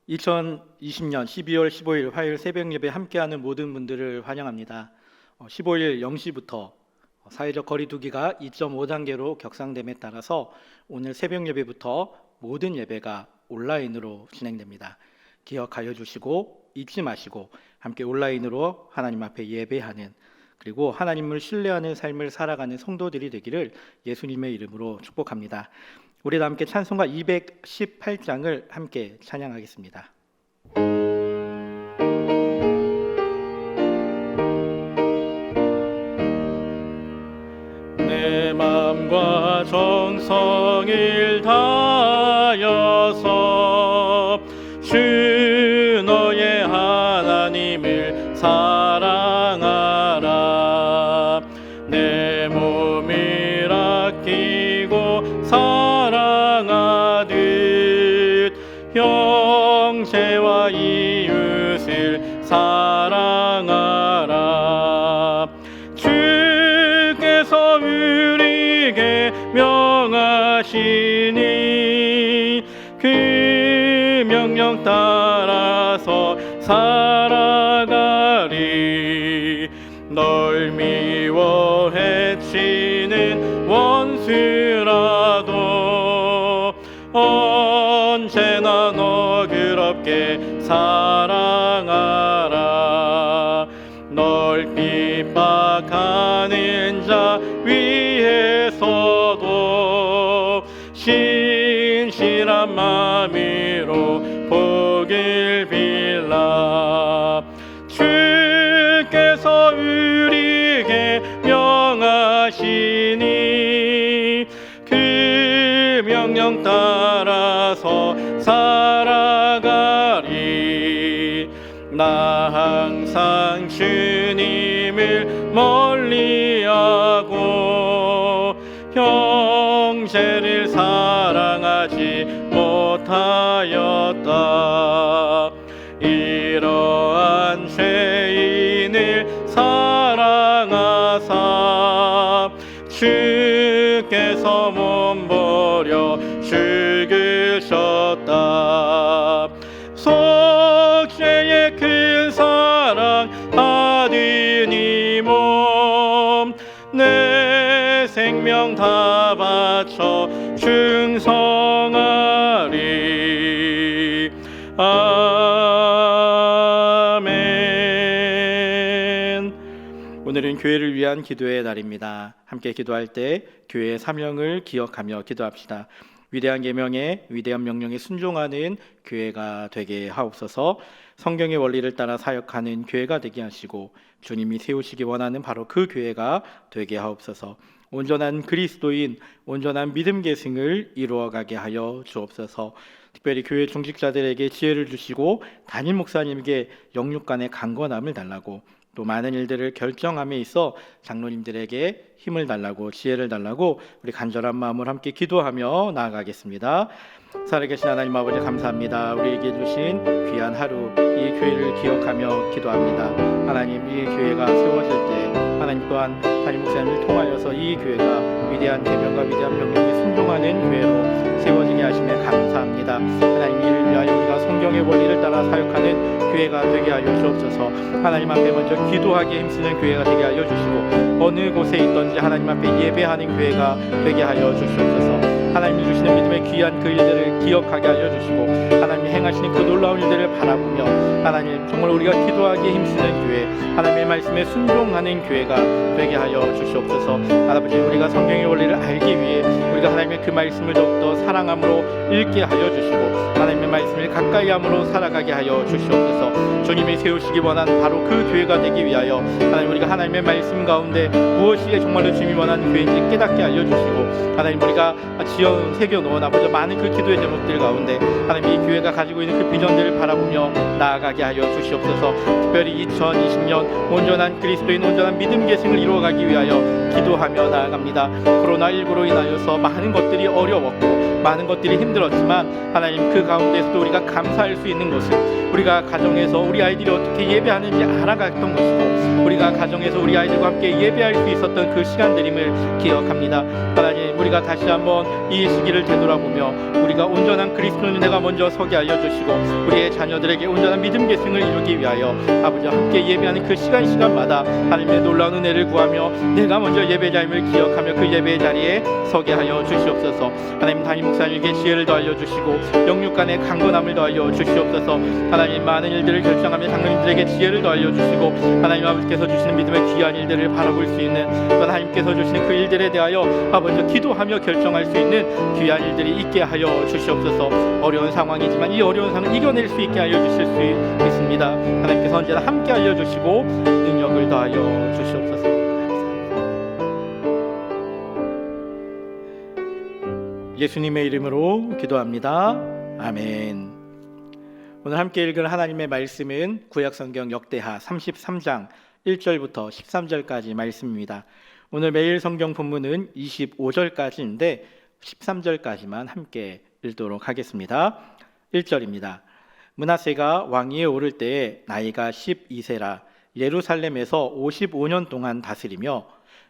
2020년 12월 15일 화요일 새벽 예배 함께하는 모든 분들을 환영합니다. 15일 0시부터 사회적 거리두기가 2.5단계로 격상됨에 따라서 오늘 새벽 예배부터 모든 예배가 온라인으로 진행됩니다. 기억하여 주시고 잊지 마시고 함께 온라인으로 하나님 앞에 예배하는, 그리고 하나님을 신뢰하는 삶을 살아가는 성도들이 되기를 예수님의 이름으로 축복합니다. 우리 다 함께 찬송가 218장을 함께 찬양하겠습니다. 내 마음과 정성을 다하여서 주 너의 하나님을 사랑하라. 내 몸을 아끼고 사랑하듯 형제와 이웃을 사랑하라. 주께서 우리에게 명하시니 그 명령 따라서 살아가리. 널 미워 해치는 원수라도 언제나 너그럽게 사랑하라. 널 핍박하는 자 위에서도 신실한 마음으로 복을 빌라. 주께서 우리에게 명하시니 그 명령 따라서 살아가리. 나 항상 주님을 멀리하고 형제를 사랑하지 못하였다. 이러한 죄인을 사랑하사 주께서 몸버려 죽으셨다. 속죄의 큰 사랑 받은 이 몸 내 생명 다 바쳐 충성하리. 아멘. 오늘은 교회를 위한 기도의 날입니다. 함께 기도할 때 교회의 사명을 기억하며 기도합시다. 위대한 계명에 위대한 명령에 순종하는 교회가 되게 하옵소서. 성경의 원리를 따라 사역하는 교회가 되게 하시고 주님이 세우시기 원하는 바로 그 교회가 되게 하옵소서. 온전한 그리스도인, 온전한 믿음 계승을 이루어가게 하여 주옵소서. 특별히 교회 중직자들에게 지혜를 주시고 담임 목사님에게 영육 간의 강건함을 달라고, 또 많은 일들을 결정함에 있어 장로님들에게 힘을 달라고, 지혜를 달라고 우리 간절한 마음으로 함께 기도하며 나아가겠습니다. 살아계신 하나님 아버지, 감사합니다. 우리에게 주신 귀한 하루, 이 교회를 기억하며 기도합니다. 하나님, 이 교회가 세워질 때 하나님 또한 담임 목사님을 통하여서 이 교회가 위대한 계명과 위대한 명령에 순종하는 교회로 세워지게 하시며 감사합니다. 하나님, 이를 위하여 우리가 성경의 원리를 따라 사역하는 교회가 되게 하여 주옵소서. 하나님 앞에 먼저 기도하기에 힘쓰는 교회가 되게 하여 주시고, 어느 곳에 있든지 하나님 앞에 예배하는 교회가 되게 하여 주시옵소서. 하나님이 주시는 믿음의 귀한 그 일들을 기억하게 하여 주시고, 하나님이 행하시는 그 놀라운 일들을 바라보며 하나님, 정말 우리가 기도하기에 힘쓰는 교회, 하나님의 말씀에 순종하는 교회가 되게 하여 주시옵소서. 아버지, 우리가 성경의 원리를 알기 위해 우리가 하나님의 그 말씀을 더욱더 사랑함으로 읽게 하여 주시고, 하나님의 말씀을 가까이함으로 살아가게 하여 주시옵소서. 주님이 세우시기 원하는 바로 그 교회가 되기 위하여 하나님, 우리가 하나님의 말씀 가운데 무엇이 정말로 주님이 원하는 교회인지 깨닫게 알려주시고, 하나님, 우리가 지어 새겨놓은 아버지 많은 그 기도의 제목들 가운데 하나님, 이 교회가 가지고 있는 그 비전들을 바라보며 나아가게 하여 주시옵소서. 특별히 2020년 온전한 그리스도인, 온전한 믿음 계승을 이루어가기 위하여 기도하며 나아갑니다. 코로나19로 인하여서 많은 것들이 어려웠고 많은 것들이 힘들었지만 하나님 그 가운데서도 우리가 감사할 수 있는 것은 우리가 가정에서 우리 아이들이 어떻게 예배하는지 알아갔던 것이고 우리가 가정에서 우리 아이들과 함께 예배할 수 있었던 그 시간들임을 기억합니다. 하나님, 우리가 다시 한번 이 시기를 되돌아보며 우리가 온전한 그리스도인 내가 먼저 서게 알려주시고 우리의 자녀들에게 온전한 믿음 계승을 이루기 위하여 아버지와 함께 예배하는 그 시간마다 하나님의 놀라운 은혜를 구하며 내가 먼저 예배자임을 기억하며 그 예배의 자리에 서게 하여 주시옵소서. 하나님, 담임 목사님에게 지혜를 더하여 주시고 영육간의 강건함을 더하여 주시옵소서. 하나님, 많은 일들을 결정하며 장로님들에게 지혜를 더하여 주시고 하나님 아버지께서 주시는 믿음의 귀한 일들을 바라볼 수 있는 하나님께서 주시는 그 일들에 대하여 아버지 기도하며 결정할 수 있는 귀한 일들이 있게 하여 주시옵소서. 어려운 상황이지만 이 어려운 상황을 이겨낼 수 있게 알려 주실 수 있습니다. 하나님께서 언제나 함께 알려주시고 능력을 더하여 주시옵소서. 예수님의 이름으로 기도합니다. 아멘. 오늘 함께 읽을 하나님의 말씀은 구약성경 역대하 33장 1절부터 13절까지 말씀입니다. 오늘 매일 성경 본문은 25절까지인데 13절까지만 함께 읽도록 하겠습니다. 1절입니다. 므낫세가 왕위에 오를 때에 나이가 12세라 예루살렘에서 55년 동안 다스리며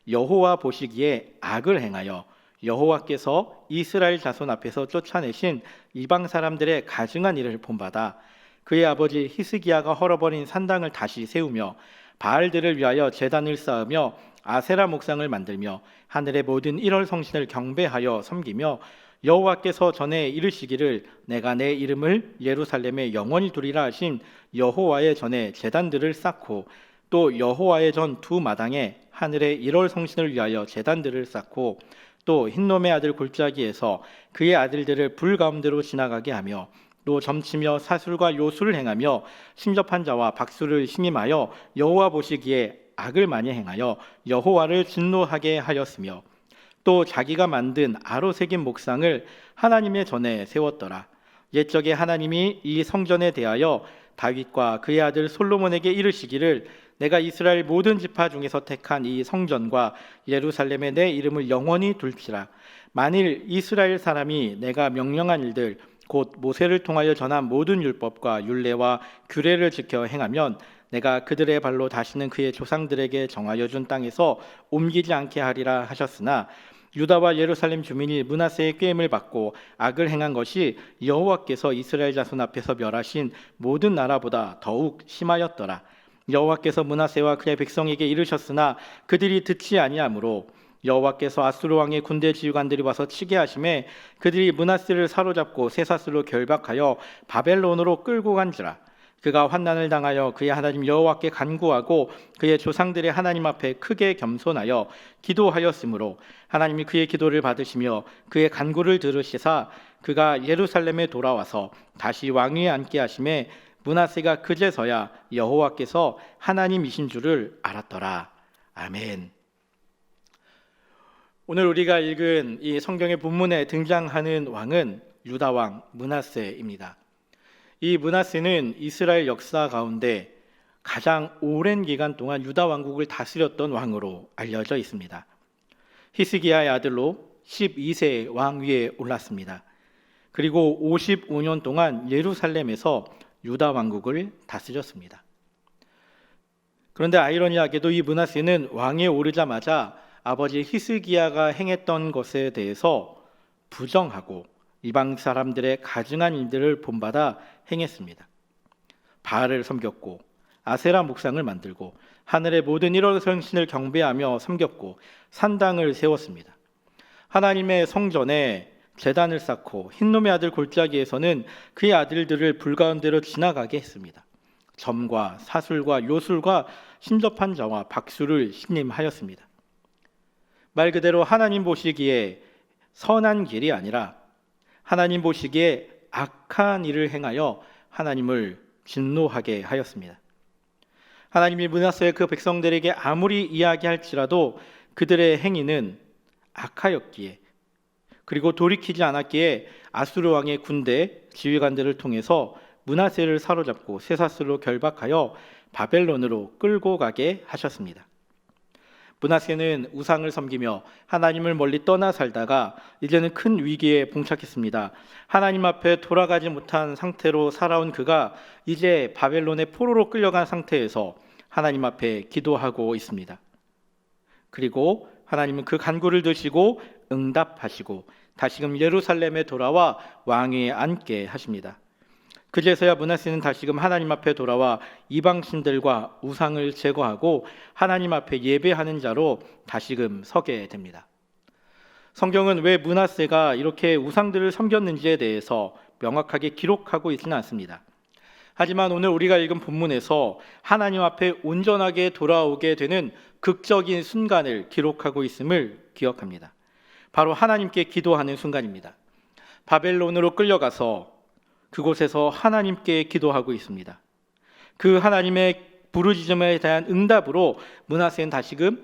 여호와 보시기에 악을 행하여 여호와께서 이스라엘 자손 앞에서 쫓아내신 이방 사람들의 가증한 일을 본받아 그의 아버지 히스기야가 헐어버린 산당을 다시 세우며 바알들을 위하여 제단을 쌓으며 아세라 목상을 만들며 하늘의 모든 일월 성신을 경배하여 섬기며 여호와께서 전에 이르시기를 내가 내 이름을 예루살렘에 영원히 두리라 하신 여호와의 전에 제단들을 쌓고 또 여호와의 전 두 마당에 하늘의 일월 성신을 위하여 제단들을 쌓고 또 흰놈의 아들 골짜기에서 그의 아들들을 불 가운데로 지나가게 하며 또 점치며 사술과 요술을 행하며 신접한 자와 박수를 심임하여 여호와 보시기에 악을 많이 행하여 여호와를 진노하게 하였으며 또 자기가 만든 아로 새긴 목상을 하나님의 전에 세웠더라. 옛적에 하나님이 이 성전에 대하여 다윗과 그의 아들 솔로몬에게 이르시기를 내가 이스라엘 모든 지파 중에서 택한 이 성전과 예루살렘에 내 이름을 영원히 둘지라. 만일 이스라엘 사람이 내가 명령한 일들 곧 모세를 통하여 전한 모든 율법과 율례와 규례를 지켜 행하면 내가 그들의 발로 다시는 그의 조상들에게 정하여 준 땅에서 옮기지 않게 하리라 하셨으나 유다와 예루살렘 주민이 므낫세의 꾀임을 받고 악을 행한 것이 여호와께서 이스라엘 자손 앞에서 멸하신 모든 나라보다 더욱 심하였더라. 여호와께서 므낫세와 그의 백성에게 이르셨으나 그들이 듣지 아니하므로 여호와께서 아수르 왕의 군대 지휘관들이 와서 치게 하심에 그들이 므낫세를 사로잡고 쇠사슬로 결박하여 바벨론으로 끌고 간지라. 그가 환난을 당하여 그의 하나님 여호와께 간구하고 그의 조상들의 하나님 앞에 크게 겸손하여 기도하였으므로 하나님이 그의 기도를 받으시며 그의 간구를 들으시사 그가 예루살렘에 돌아와서 다시 왕위에 앉게 하심에 므낫세가 그제서야 여호와께서 하나님이신 줄을 알았더라. 아멘. 오늘 우리가 읽은 이 성경의 본문에 등장하는 왕은 유다 왕 므낫세입니다. 이 므낫세는 이스라엘 역사 가운데 가장 오랜 기간 동안 유다 왕국을 다스렸던 왕으로 알려져 있습니다. 히스기야의 아들로 12세 왕위에 올랐습니다. 그리고 55년 동안 예루살렘에서 유다 왕국을 다스렸습니다. 그런데 아이러니하게도 이 므낫세는 왕위에 오르자마자 아버지 히스기야가 행했던 것에 대해서 부정하고 이방 사람들의 가증한 일들을 본받아 행했습니다. 바알을 섬겼고 아세라 목상을 만들고 하늘의 모든 일월 성신을 경배하며 섬겼고 산당을 세웠습니다. 하나님의 성전에 제단을 쌓고 흰놈의 아들 골짜기에서는 그의 아들들을 불 가운데로 지나가게 했습니다. 점과 사술과 요술과 신접한 자와 박수를 신임하였습니다. 말 그대로 하나님 보시기에 선한 길이 아니라 하나님 보시기에 악한 일을 행하여 하나님을 진노하게 하였습니다. 하나님이 므낫세의 그 백성들에게 아무리 이야기할지라도 그들의 행위는 악하였기에 그리고 돌이키지 않았기에 아수르 왕의 군대 지휘관들을 통해서 므낫세를 사로잡고 쇠사슬로 결박하여 바벨론으로 끌고 가게 하셨습니다. 므낫세는 우상을 섬기며 하나님을 멀리 떠나 살다가 이제는 큰 위기에 봉착했습니다. 하나님 앞에 돌아가지 못한 상태로 살아온 그가 이제 바벨론의 포로로 끌려간 상태에서 하나님 앞에 기도하고 있습니다. 그리고 하나님은 그 간구를 드시고 응답하시고 다시금 예루살렘에 돌아와 왕위에 앉게 하십니다. 그제서야 므낫세는 다시금 하나님 앞에 돌아와 이방신들과 우상을 제거하고 하나님 앞에 예배하는 자로 다시금 서게 됩니다. 성경은 왜 므낫세가 이렇게 우상들을 섬겼는지에 대해서 명확하게 기록하고 있지는 않습니다. 하지만 오늘 우리가 읽은 본문에서 하나님 앞에 온전하게 돌아오게 되는 극적인 순간을 기록하고 있음을 기억합니다. 바로 하나님께 기도하는 순간입니다. 바벨론으로 끌려가서 그곳에서 하나님께 기도하고 있습니다. 그 하나님의 부르짖음에 대한 응답으로 므낫세는 다시금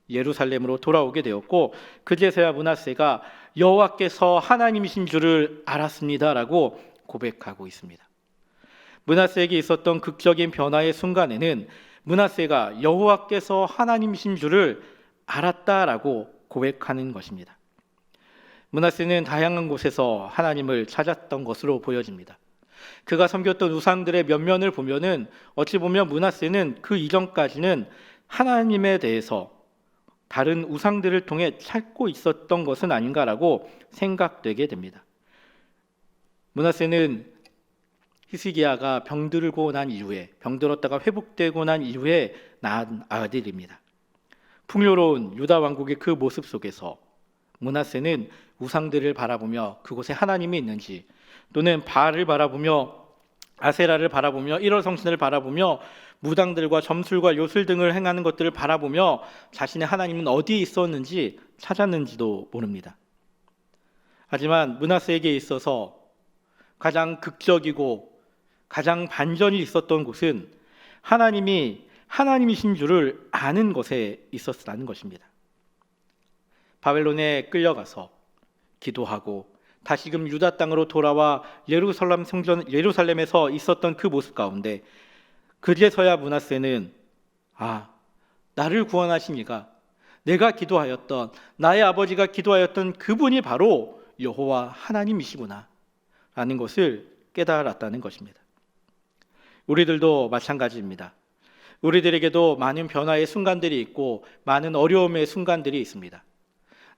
예루살렘으로 돌아오게 되었고 그제서야 므낫세가 여호와께서 하나님이신 줄을 알았습니다라고 고백하고 있습니다. 므낫세에게 있었던 극적인 변화의 순간에는 므낫세가 여호와께서 하나님이신 줄을 알았다라고 고백하는 것입니다. 므낫세는 다양한 곳에서 하나님을 찾았던 것으로 보여집니다. 그가 섬겼던 우상들의 면면을 보면은 어찌 보면 므낫세는 그 이전까지는 하나님에 대해서 다른 우상들을 통해 찾고 있었던 것은 아닌가라고 생각되게 됩니다. 므낫세는 히스기야가 병들고 난 이후에 병들었다가 회복되고 난 이후에 낳은 아들입니다. 풍요로운 유다 왕국의 그 모습 속에서 므낫세는 우상들을 바라보며 그곳에 하나님이 있는지 또는 바알을 바라보며 아세라를 바라보며 일월성신을 바라보며 무당들과 점술과 요술 등을 행하는 것들을 바라보며 자신의 하나님은 어디에 있었는지 찾았는지도 모릅니다. 하지만 므낫세에게 있어서 가장 극적이고 가장 반전이 있었던 곳은 하나님이 하나님이신 줄을 아는 것에 있었다는 것입니다. 바벨론에 끌려가서 기도하고 다시금 유다 땅으로 돌아와 예루살렘에서 있었던 그 모습 가운데 그제서야 므낫세는 나를 구원하신 이가 내가 기도하였던 나의 아버지가 기도하였던 그분이 바로 여호와 하나님이시구나 라는 것을 깨달았다는 것입니다. 우리들도 마찬가지입니다. 우리들에게도 많은 변화의 순간들이 있고 많은 어려움의 순간들이 있습니다.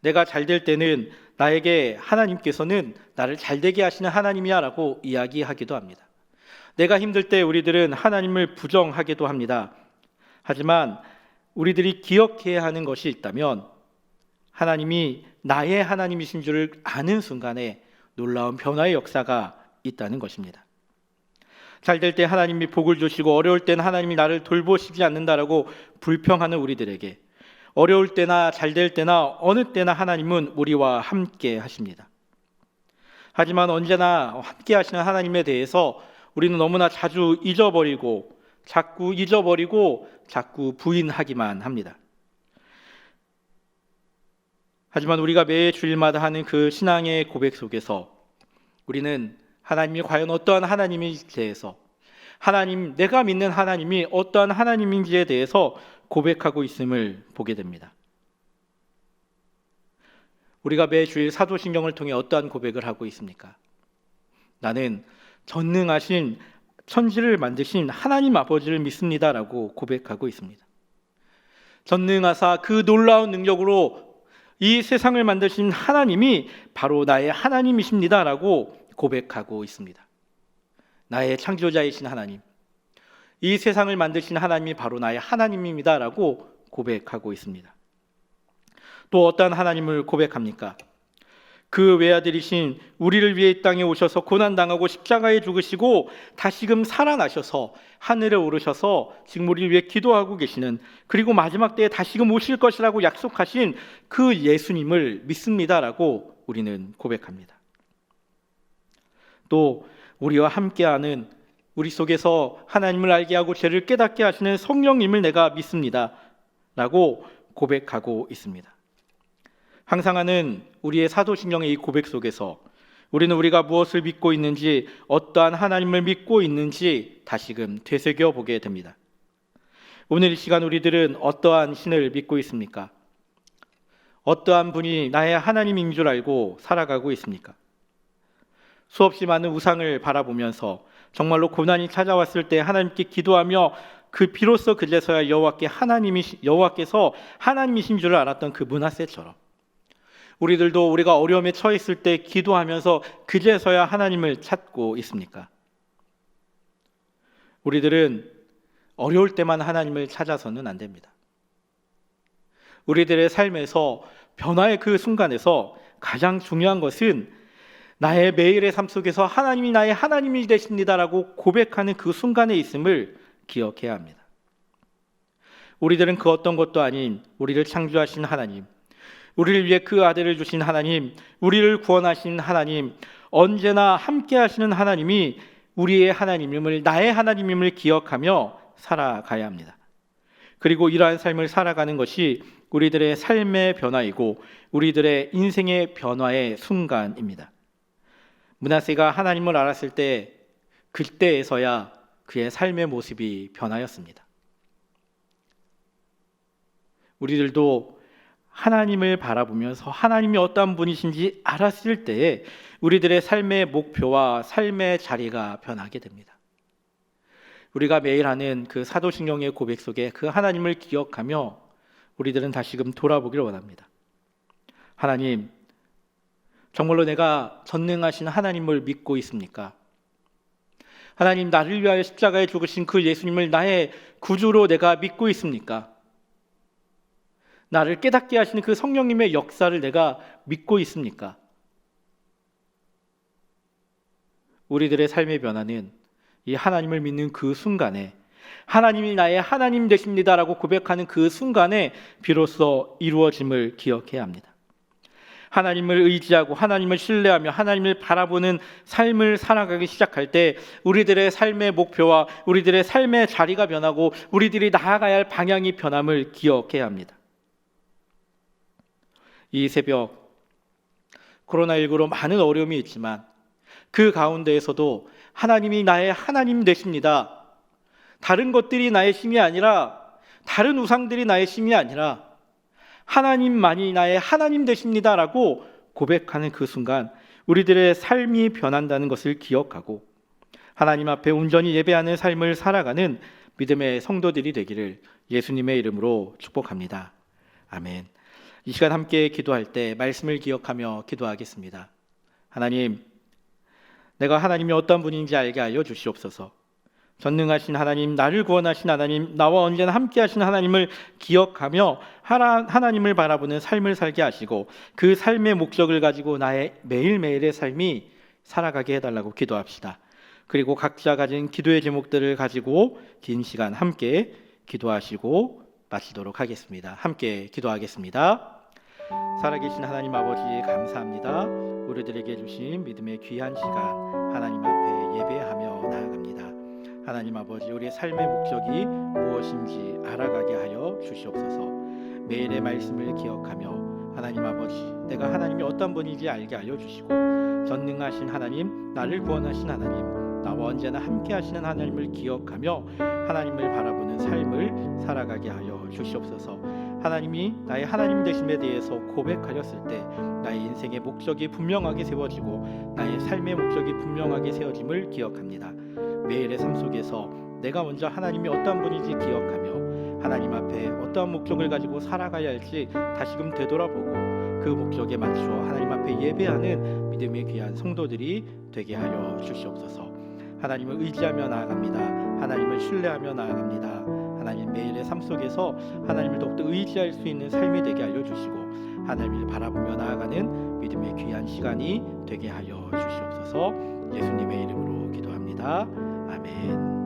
내가 잘 될 때는 나에게 하나님께서는 나를 잘되게 하시는 하나님이야 라고 이야기하기도 합니다. 내가 힘들 때 우리들은 하나님을 부정하기도 합니다. 하지만 우리들이 기억해야 하는 것이 있다면 하나님이 나의 하나님이신 줄을 아는 순간에 놀라운 변화의 역사가 있다는 것입니다. 잘 될 때 하나님이 복을 주시고 어려울 때는 하나님이 나를 돌보시지 않는다라고 불평하는 우리들에게 어려울 때나 잘 될 때나 어느 때나 하나님은 우리와 함께 하십니다. 하지만 언제나 함께 하시는 하나님에 대해서 우리는 너무나 자주 잊어버리고 자꾸 부인하기만 합니다. 하지만 우리가 매 주일마다 하는 그 신앙의 고백 속에서 우리는 하나님이 과연 어떠한 하나님인지에 대해서 내가 믿는 하나님이 어떠한 하나님인지에 대해서 고백하고 있음을 보게 됩니다. 우리가 매주일 사도신경을 통해 어떠한 고백을 하고 있습니까? 나는 전능하신 천지를 만드신 하나님 아버지를 믿습니다라고 고백하고 있습니다. 전능하사 그 놀라운 능력으로 이 세상을 만드신 하나님이 바로 나의 하나님이십니다라고 고백하고 있습니다. 나의 창조자이신 하나님, 이 세상을 만드신 하나님이 바로 나의 하나님입니다라고 고백하고 있습니다. 또 어떠한 하나님을 고백합니까? 그 외아들이신 우리를 위해 이 땅에 오셔서 고난당하고 십자가에 죽으시고 다시금 살아나셔서 하늘에 오르셔서 지금 우리를 위해 기도하고 계시는, 그리고 마지막 때에 다시금 오실 것이라고 약속하신 그 예수님을 믿습니다라고 우리는 고백합니다. 또 우리와 함께하는, 우리 속에서 하나님을 알게 하고 죄를 깨닫게 하시는 성령님을 내가 믿습니다 라고 고백하고 있습니다. 항상 하는 우리의 사도신경의 이 고백 속에서 우리는 우리가 무엇을 믿고 있는지, 어떠한 하나님을 믿고 있는지 다시금 되새겨 보게 됩니다. 오늘 이 시간 우리들은 어떠한 신을 믿고 있습니까? 어떠한 분이 나의 하나님인 줄 알고 살아가고 있습니까? 수없이 많은 우상을 바라보면서 정말로 고난이 찾아왔을 때 하나님께 기도하며 비로소 그제서야 여호와께서 하나님이신 줄 알았던 그 므낫세처럼 우리들도 우리가 어려움에 처했을 때 기도하면서 그제서야 하나님을 찾고 있습니까? 우리들은 어려울 때만 하나님을 찾아서는 안 됩니다. 우리들의 삶에서 변화의 그 순간에서 가장 중요한 것은 나의 매일의 삶 속에서 하나님이 나의 하나님이 되십니다라고 고백하는 그 순간에 있음을 기억해야 합니다. 우리들은 그 어떤 것도 아닌 우리를 창조하신 하나님, 우리를 위해 그 아들을 주신 하나님, 우리를 구원하신 하나님, 언제나 함께 하시는 하나님이 우리의 하나님임을, 나의 하나님임을 기억하며 살아가야 합니다. 그리고 이러한 삶을 살아가는 것이 우리들의 삶의 변화이고 우리들의 인생의 변화의 순간입니다. 므낫세가 하나님을 알았을 때 그때에서야 그의 삶의 모습이 변하였습니다. 우리들도 하나님을 바라보면서 하나님이 어떠한 분이신지 알았을 때에 우리들의 삶의 목표와 삶의 자리가 변하게 됩니다. 우리가 매일 하는 그 사도신경의 고백 속에 그 하나님을 기억하며 우리들은 다시금 돌아보기를 원합니다. 하나님, 정말로 내가 전능하신 하나님을 믿고 있습니까? 하나님, 나를 위하여 십자가에 죽으신 그 예수님을 나의 구주로 내가 믿고 있습니까? 나를 깨닫게 하시는 그 성령님의 역사를 내가 믿고 있습니까? 우리들의 삶의 변화는 이 하나님을 믿는 그 순간에 하나님이 나의 하나님 되십니다라고 고백하는 그 순간에 비로소 이루어짐을 기억해야 합니다. 하나님을 의지하고 하나님을 신뢰하며 하나님을 바라보는 삶을 살아가기 시작할 때 우리들의 삶의 목표와 우리들의 삶의 자리가 변하고 우리들이 나아가야 할 방향이 변함을 기억해야 합니다. 이 새벽 코로나19로 많은 어려움이 있지만 그 가운데에서도 하나님이 나의 하나님 되십니다. 다른 것들이 나의 힘이 아니라, 다른 우상들이 나의 힘이 아니라 하나님만이 나의 하나님 되십니다라고 고백하는 그 순간 우리들의 삶이 변한다는 것을 기억하고 하나님 앞에 온전히 예배하는 삶을 살아가는 믿음의 성도들이 되기를 예수님의 이름으로 축복합니다. 아멘. 이 시간 함께 기도할 때 말씀을 기억하며 기도하겠습니다. 하나님, 내가 하나님이 어떤 분인지 알게 하여 주시옵소서. 전능하신 하나님, 나를 구원하신 하나님, 나와 언제나 함께 하신 하나님을 기억하며 하나님을 바라보는 삶을 살게 하시고 그 삶의 목적을 가지고 나의 매일매일의 삶이 살아가게 해달라고 기도합시다. 그리고 각자 가진 기도의 제목들을 가지고 긴 시간 함께 기도하시고 마치도록 하겠습니다. 함께 기도하겠습니다. 살아계신 하나님 아버지, 감사합니다. 우리들에게 주신 믿음의 귀한 시간 하나님 앞에 예배하며 나아갑니다. 하나님 아버지, 우리의 삶의 목적이 무엇인지 알아가게 하여 주시옵소서. 매일의 말씀을 기억하며 하나님 아버지, 내가 하나님이 어떤 분인지 알게 알려 주시고 전능하신 하나님, 나를 구원하신 하나님, 나와 언제나 함께 하시는 하나님을 기억하며 하나님을 바라보는 삶을 살아가게 하여 주시옵소서. 하나님이 나의 하나님 되심에 대해서 고백하였을 때 나의 인생의 목적이 분명하게 세워지고 나의 삶의 목적이 분명하게 세워짐을 기억합니다. 매일의 삶 속에서 내가 먼저 하나님이 어떠한 분인지 기억하며 하나님 앞에 어떠한 목적을 가지고 살아가야 할지 다시금 되돌아보고 그 목적에 맞춰 하나님 앞에 예배하는 믿음의 귀한 성도들이 되게 하여 주시옵소서. 하나님을 의지하며 나아갑니다. 하나님을 신뢰하며 나아갑니다. 하나님, 매일의 삶 속에서 하나님을 더욱더 의지할 수 있는 삶이 되게 알려주시고 하나님을 바라보며 나아가는 믿음의 귀한 시간이 되게 하여 주시옵소서. 예수님의 이름으로 기도합니다. 아멘.